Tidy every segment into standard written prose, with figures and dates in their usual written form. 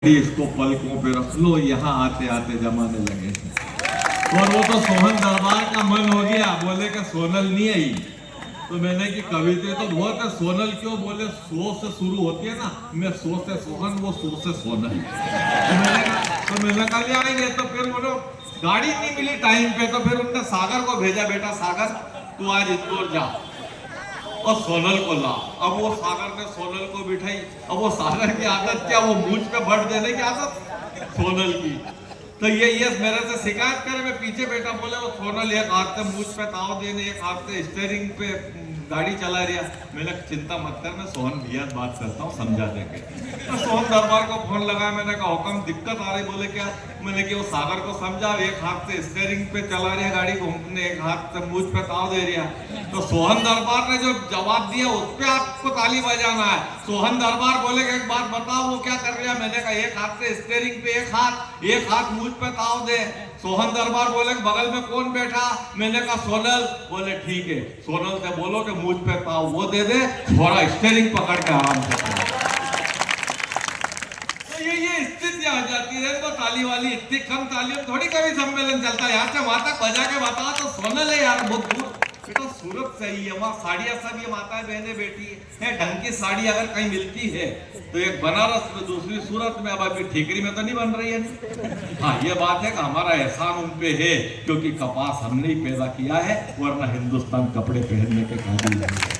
इसको पलकों पे रख लो, यहाँ आते आते जमाने लगे। और वो तो सोहन दरबार का मन हो गया, बोले कि सोनल नहीं आई। तो मैंने कि कविता तो बहुत है, सोनल क्यों? बोले सो से शुरू होती है ना, मैं सो से सोहन, वो सो से सोनल। तो मैंने कहा आएंगे, तो फिर वो गाड़ी नहीं मिली टाइम पे, तो फिर उनने सागर को भेजा, बेटा सागर तू आज इंदौर जा और सोनल को ला। अब वो सागर ने सोनल को बिठाई। अब वो सागर की आदत क्या, वो मूंछ पे बट देने की आदत सोनल की। तो ये मेरे से शिकायत करे, मैं पीछे बैठा, बोले वो सोनल एक हाथ से मूंछ पे ताव देने, एक हाथ से स्टीयरिंग पे गाड़ी चला रहा। मैंने चिंता मत कर, मैं सोहन भैया बात करता हूँ, समझा देंगे। तो सोहन दरबार को फोन लगाया, मैंने कहा हुक्म दिक्कत आ रही। बोले क्या? मैंने कि वो सागर को समझा, एक हाथ से स्टीयरिंग पे चला रहा गाड़ी घूमने, एक हाथ से मूंछ पे ताव दे रहा। तो सोहन दरबार ने जो जवाब दिया उस पर आपको ताली बजाना है। सोहन दरबार बोले एक बात बताओ वो क्या कर रहा? मैंने कहा एक हाथ से स्टीयरिंग पे एक हाथ मूंछ पे ताव दे। सोहन दरबार बोले बगल में कौन बैठा? मैंने कहा सोनल। बोले ठीक है, सोनल से बोलो कि मूंछ पे ताव वो दे दे, थोड़ा स्टीयरिंग पकड़ के आराम से। तो ये स्थिति आ जाती है। तो ताली वाली इतनी कम तालियों थोड़ी कभी सम्मेलन चलता है। यहाँ से वहां तक बजा के बताओ तो सोनल है यार, बहुत दूर बेटा सूरत सही है, वहाँ साड़ियाँ सब ये माताएं बहनें बैठी है। ढंग की साड़ी अगर कहीं मिलती है तो एक बनारस में, दूसरी सूरत में, अब अभी ठीकरी में तो नहीं बन रही है। हाँ ये बात है कि हमारा एहसान उन पे है, क्योंकि कपास हमने ही पैदा किया है, वरना हिंदुस्तान कपड़े पहनने के काबिल नहीं है।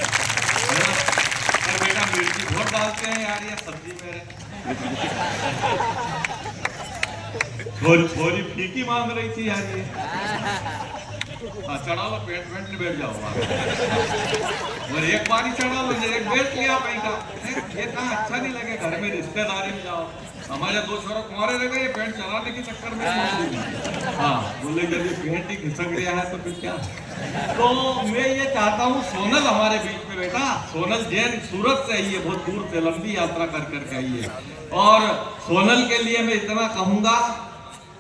और बेटा मिर्ची बहुत डालते हैं यार ये सब्जी में। छोरी फीकी मांग रही थी यार ये। हाँ चढ़ा लो, पेट में बैठ जाओ और एक बार ही चढ़ा लो, एक बैठ लिया पैसा। ये कहाँ अच्छा नहीं लगे, घर में रिश्तेदारी में जाओ। हमारे दो छोरों कुंवारे रह गए, पेंट चलाने के चक्कर में। हाँ बोले यदि पेंट ही खिसक गया है तो फिर क्या। तो मैं ये चाहता हूँ सोनल हमारे बीच में बैठा। सोनल जैन सूरत से आई है, बहुत दूर से लंबी यात्रा कर करके आई है। और सोनल के लिए मैं इतना कहूंगा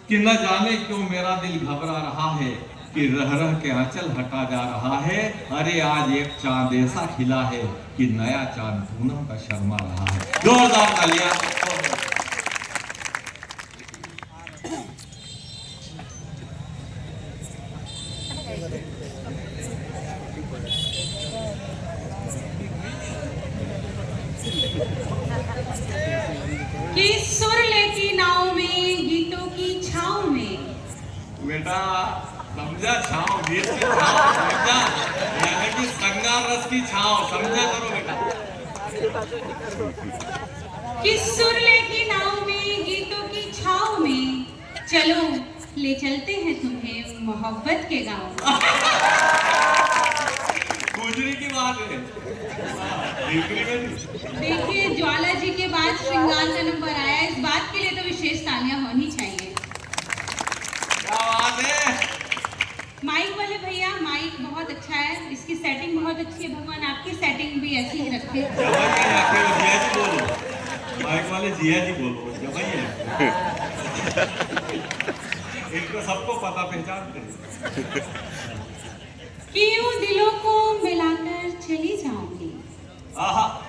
कि न जाने क्यों मेरा दिल घबरा रहा है कि रह रह के आंचल हटा जा रहा है। अरे आज एक चांद ऐसा खिला है कि नया चांद पूनम का शर्मा रहा है। जोरदार तालियां। कि सुर लेती नाव में, गीतों की छाव में। बेटा समझा, छाव गीत की छाव समझा, यानी कि श्रृंगार रस की छाव समझा करो बेटा। कि सुर लेती नाव में, गीतों की छाव में, चलो ले चलते हैं तुम्हें मोहब्बत के गांव। गुजरी की बात है। देखिए ज्वाला जी के बाद श्रृंगार का नंबर आया, इस बात के लिए तो विशेष तालियां होनी चाहिए। क्या बात है। माइक वाले भैया, माइक बहुत अच्छा है, इसकी सेटिंग बहुत अच्छी है। भगवान आपकी सेटिंग भी ऐसी ही रखे। जिया जी बोलो, माइक वाले जिया जी बोलो, जब इनको सबको पता पहचानते। कि यूं दिलों को मिलाकर चली जाऊंगी।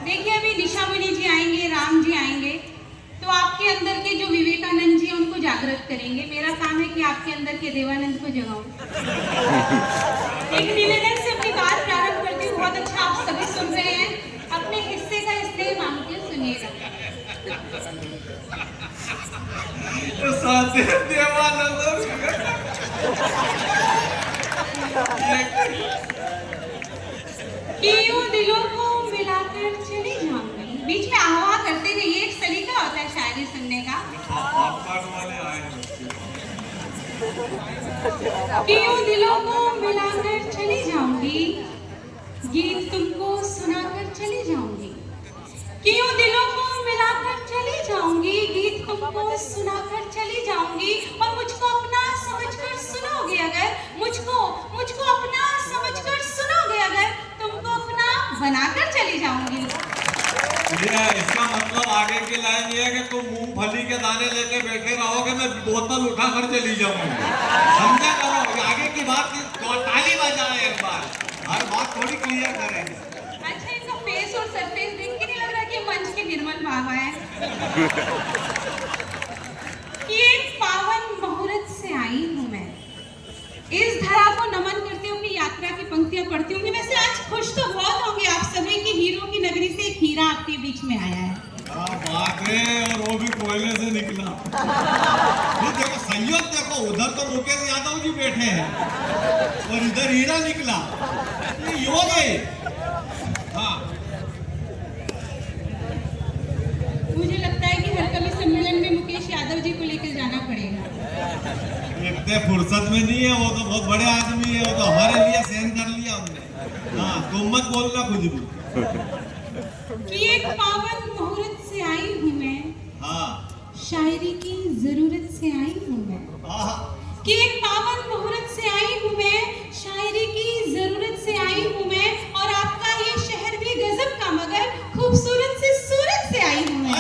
देखिए अभी निशा मुनि जी आएंगे, राम जी आएंगे, तो आपके अंदर के जो विवेकानंद जी हैं उनको जागृत करेंगे। मेरा काम है कि आपके अंदर के देवानंद को जगाऊं। एक निवेदन से अपनी बात प्रारंभ करती हूँ। बहुत अच्छा आप सभी सुन रहे हैं, अपने हिस्से का इसलिए मांगते हैं, सुनिएगा। कि यूं दिलों को मिलाकर चली जाऊंगी। बीच में आह्वा करते रहिए, एक सलीका होता है शायरी सुनने का। कि यूं दिलों को मिलाकर चली जाऊंगी, गीत तुमको सुनाकर चली जाऊंगी। कि यूं दिलों को मिलाकर चली जाऊंगी, गीत तुमको सुनाकर चली जाऊंगी। और मुझको अपना समझकर सुनोगे अगर, मुझको अपना समझकर सुनोगे अगर, तुमको अपना बनाकर चली जाऊंगी। इसका मतलब आगे की लाइन ये है कि तुम मूंगफली के दाने लेके बैठे रहोगे, मैं बोतल उठा कर चली जाऊंगी। समझा करो, आगे की बात ताली बजाए एक बार, हर बात थोड़ी क्लियर करेंगे। अच्छा इनका फेस और सरफेस देख के नहीं लग रहा कि मंच के निर्मल बाबा है। बीच में आया है। क्या बात है, और वो भी कोयले से निकला। ये देखो संयोग, देखो उधर तो मुकेश यादव जी बैठे हैं और इधर हीरा निकला, ये योग है। हाँ, मुझे लगता है कि हर कवि सम्मेलन में मुकेश यादव जी को लेकर जाना पड़ेगा। इतने फुर्सत में नहीं है, वो तो बहुत बड़े आदमी है, वो तो हमारे लिए सहन कर लिया उनने। हाँ, तुम मत बोलना कुछ भी। कि एक पावन मुहूर्त से आई हूँ मैं, हाँ, शायरी की जरूरत से आई हूँ मैं। हाँ, कि एक पावन मुहूर्त से आई हूँ मैं, शायरी की जरूरत से आई हूँ मैं, और आपका ये शहर भी गजब का मगर खूबसूरत से सूरत से आई हूँ मैं।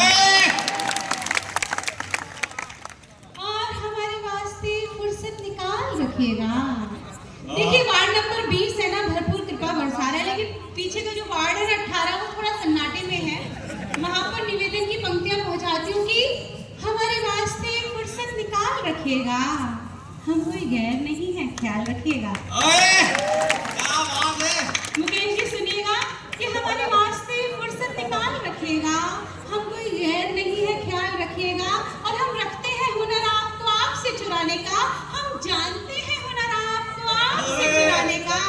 और हमारे वास्ते फुर्सत निकाल रखिएगा। देखिए वार्ड नंबर 20 है ना, भरपूर कृपा बरसा रहा है, लेकिन पीछे का जो वार्ड है 18 वो थोड़ा सन्नाटे में है। वहां पर निवेदन की पंक्तियां पहुंचाती हूँ कि हमारे वास्ते फुर्सत निकाल रखिएगा, हम कोई गैर नहीं है, ख्याल रखिएगा। क्या बात है। मुकेश जी सुनिएगा कि हमारे वास्ते फुर्सत निकाल रखिएगा, हम कोई गैर नहीं है, ख्याल रखिएगा। और हम रखते हैं हुनर आपको आपसे चुराने का, हम जानते हैं हुनर आपको आपसे चुराने का।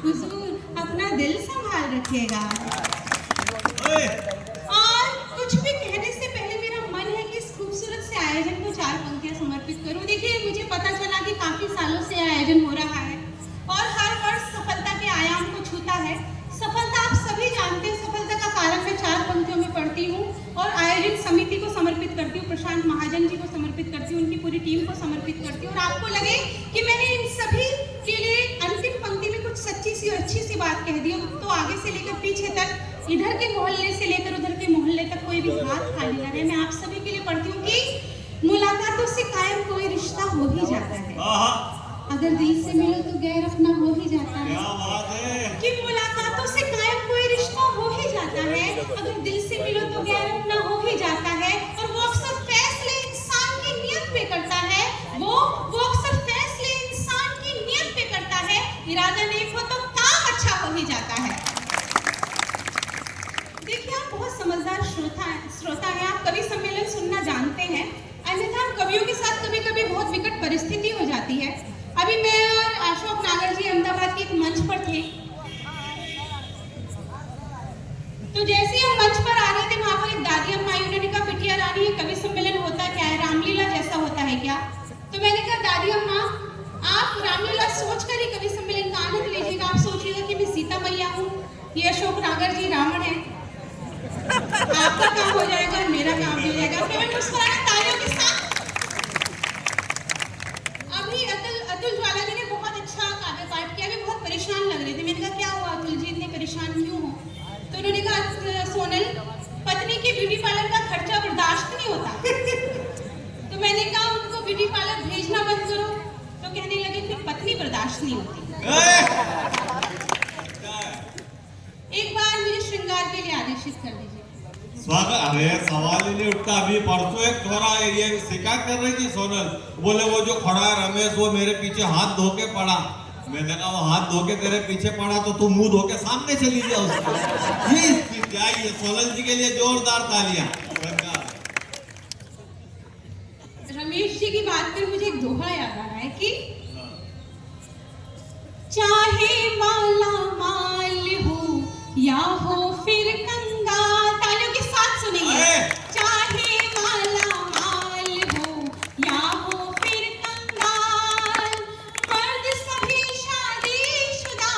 हुजूर अपना दिल संभाल रखिएगा। और कुछ भी कहने से पहले मेरा मन है कि इस खूबसूरत से आयोजन को 4 पंक्तियां समर्पित करूं। देखिए मुझे पता चला कि काफी सालों से आयोजन हो रहा है और हर वर्ष सफलता के आयाम को छूता है। सफलता आप सभी जानते हैं, सफलता का कारण मैं 4 पंक्तियों में पढ़ती हूँ और आयोजन समिति को समर्पित करती हूँ, प्रशांत महाजन जी को समर्पित करती हूँ, उनकी पूरी टीम को समर्पित करती हूँ। और आपको लगे कि मैंने इन सभी के लिए अंतिम पंक्ति में कुछ सच्ची सी और अच्छी सी बात कह दी हो, तो आगे से लेकर पीछे तक, इधर के मोहल्ले से लेकर उधर के मोहल्ले तक कोई भी हाथ खाली ना रहे। मैं आप सभी के लिए पढ़ती हूँ कि मुलाकातों से कायम कोई रिश्ता हो ही जाता है, अगर दिल से मिलो तो गैर अपना हो ही जाता है। क्या बात है। कि मुलाकातों से कायम कोई रिश्ता हो ही जाता है, अगर दिल से मिलो तो गैर अपना हो ही जाता है। और वो अक्सर फैसले इंसान की नियत पे करता है, वो अक्सर फैसले इंसान की नियत पे करता है। इरादा नेक हो तो काम अच्छा हो ही जाता है। देखिए आप बहुत समझदार श्रोता हैं, आप कवि सम्मेलन सुनना जानते हैं, अन्यथा कवियों के साथ कभी कभी बहुत विकट परिस्थिति हो जाती है। अभी मैं और अशोक नागर जी अहमदाबाद के एक मंच पर थे, तो जैसे ही हम मंच पर आ रहे थे वहां पर एक दादी अम्मा आई, उन्होंने कहा बिटिया रानी ये कवि सम्मेलन होता क्या है, रामलीला जैसा होता है क्या? तो मैंने कहा दादी अम्मा आप रामलीला सोचकर ही कवि सम्मेलन का आनंद लीजिएगा, आप सोचिएगा कि मैं सीता मैया हूँ, ये अशोक नागर जी रावण है, आपका काम हो जाएगा और मेरा काम हो जाएगा। केवल मुस्कुराना तालियों के साथ। अभी अतुल ज्वाला जी ने बहुत अच्छा काव्य पाठ किया, अभी बहुत परेशान लग रहे थे। मैंने कहा क्या हुआ अतुल जी, इतने परेशान क्यों हो? तो उन्होंने कहा सोनल पत्नी के ब्यूटी पार्लर का खर्चा बर्दाश्त नहीं होता। तो मैंने कहा उनको ब्यूटी पार्लर भेजना बंद करो, तो कहने लगे फिर पत्नी बर्दाश्त नहीं होती। एक बार मुझे श्रृंगार के लिए आदेशित कर दीजिए। स्वागत। अरे सवाल ही नहीं उठता। अभी परसों एक छोरा ये शिकायत कर रही थी सोनल, बोले वो जो खड़ा है रमेश वो मेरे पीछे हाथ धो के पड़ा। मैंने कहा वो हाथ धो के तेरे पीछे पड़ा तो तू मुंह धो के सामने चली जा उसको। ये क्या है? सोनल जी के लिए जोरदार तालियां। रमेश जी की बात पर मुझे एक दोहा याद आ रहा है कि चाहे माला माल हो या हो फिर कंगाल, तालियों के साथ सुनेंगे। चाहे माला माल हो या हो फिर कंगाल, मर्द सभी शादीशुदा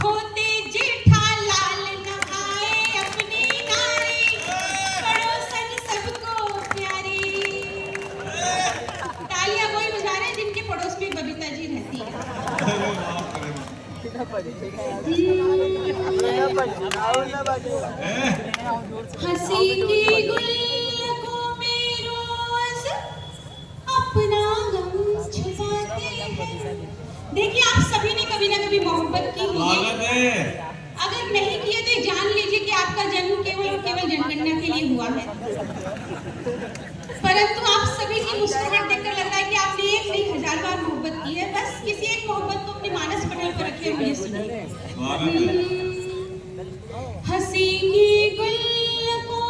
होते जेठा लाल नहाए अपनी नारी, पड़ोसन सबको प्यारी। तालियां वही बजा रहे हैं जिनके पड़ोस में बबीता जी रहती है। हंसी की गुल को में रोज अपना गम छुपाते हैं। देखिए आप सभी ने कभी ना कभी मोहब्बत की होगी, अगर नहीं किए तो जान लीजिए कि आपका जन्म केवल और केवल जनगणना के लिए हुआ है। परंतु आप सभी की मुस्कुराहट देखकर लग रहा है कि आपने एक नहीं 1000 बार मोहब्बत की है। बस किसी एक मोहब्बत को अपने मानस पटल पर रखिए और मुझे सुनिए। हंसी की गुल को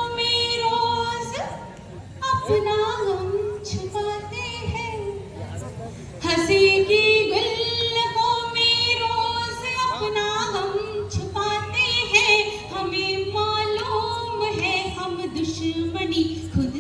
खुद